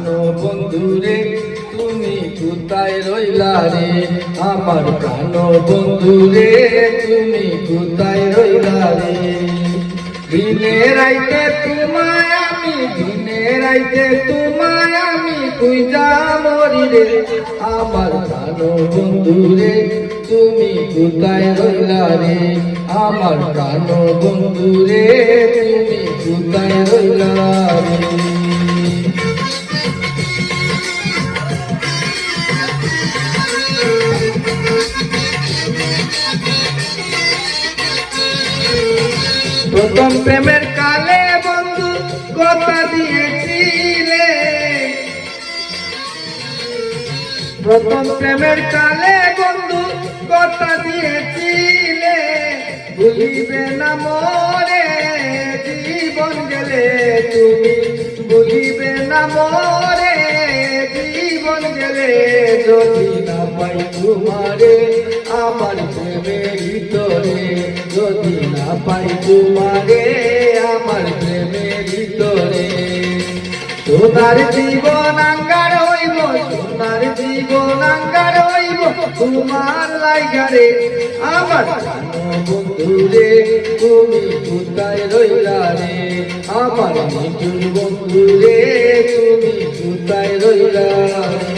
প্রাণ বন্ধু রে তুমি কোথায় রইলা রে, আমার প্রাণ বন্ধু রে তুমি কোথায় রইলা রে। দিনে রাইতে তোমায় আমি, দিনে রাইতে তোমায় আমি খুঁজা মরি রে, আমার প্রাণ বন্ধু রে তুমি কোথায় রইলা রে, আমার প্রাণ বন্ধু রে তুমি কোথায় রইলা রে। প্রথম প্রেমের কালে বন্ধু কথা দিয়েছিলে, প্রথম প্রেমের কালে বন্ধু কথা দিয়েছিলে, ভুলিবে না মোরে জীবন গেলে তুমি, ভুলিবে না মোরে জীবন গেলে, যদি না পাই তোমারে আমার প্রেমের ভিতরে, যদি না পাই তোমারে আমার প্রেমের ভিতরে। সোনার জীবন আঙ্গার হইব, সোনার জীবন আঙ্গার হইব তোমার লাইগারে, আমার প্রাণ বন্ধু রে তুমি কোথায় রইলা রে, আমার নিঠুর বন্ধু রে তুমি কোথায় রইলা রে।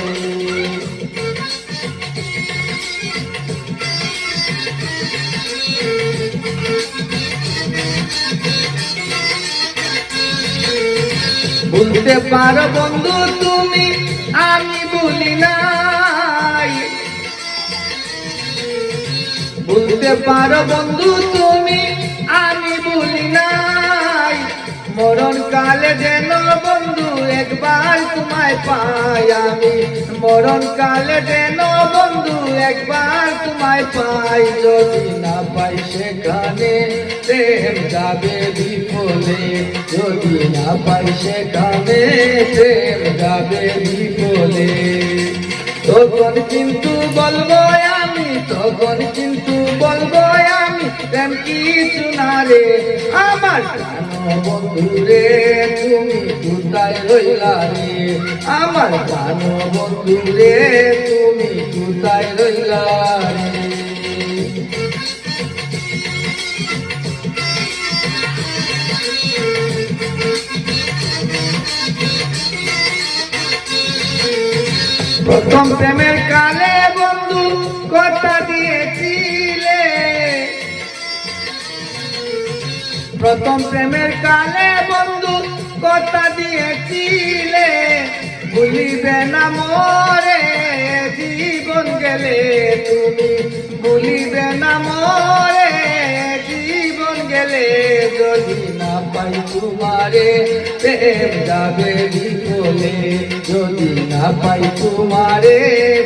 বলতে পারো বন্ধু তুমি আমি ভুলি নাই, বলতে পারো বন্ধু তুমি আমি ভুলি নাই, মরণ কালে যেন বন্ধু একবার তোমায় পাই আমি, মরণ কালে যেন বন্ধু একবার তোমায় পাই, যদি না পাই সেখানে প্রেম যাবে বিফলে, যদি না পাই সেখানে প্রেম যাবে বিফলে। তখন কিন্তু বলবো আমি, তখন কিন্তু বলবো আমি প্রেম কিছু না রে, আমার প্রাণ বন্ধু রে তুমি কোথায় রইলা রে, আমার প্রাণ বন্ধু রে তুমি কোথায় রইলা রে। প্রথম প্রেমের কালে বন্ধু কথা দিয়েছিলে, প্রথম প্রেমের কালে বন্ধু কথা দিয়েছিলে, ভুলিবে না মোরে জীবন গেলে তুমি, ভুলিবে না মোরে জীবন গেলে, যদি না পাই তোমারে প্রেম যাবে বিফলে, যদি না পাই তোমারে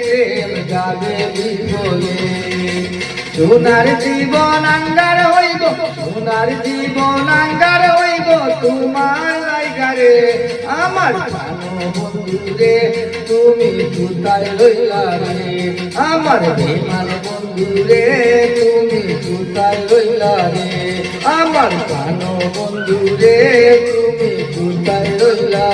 প্রেম যাবে বিফলে। সোনার জীবন আঙ্গার হইব, সোনার জীবন আঙ্গার হইব তোমার লাইগারে, আমার প্রাণ বন্ধু রে তুমি কোথায় রইলা রে, আমার বেমান বন্ধু রে তুমি কোথায় রইলা রে, আমার প্রাণ বন্ধু রে তুমি কোথায় রইলা।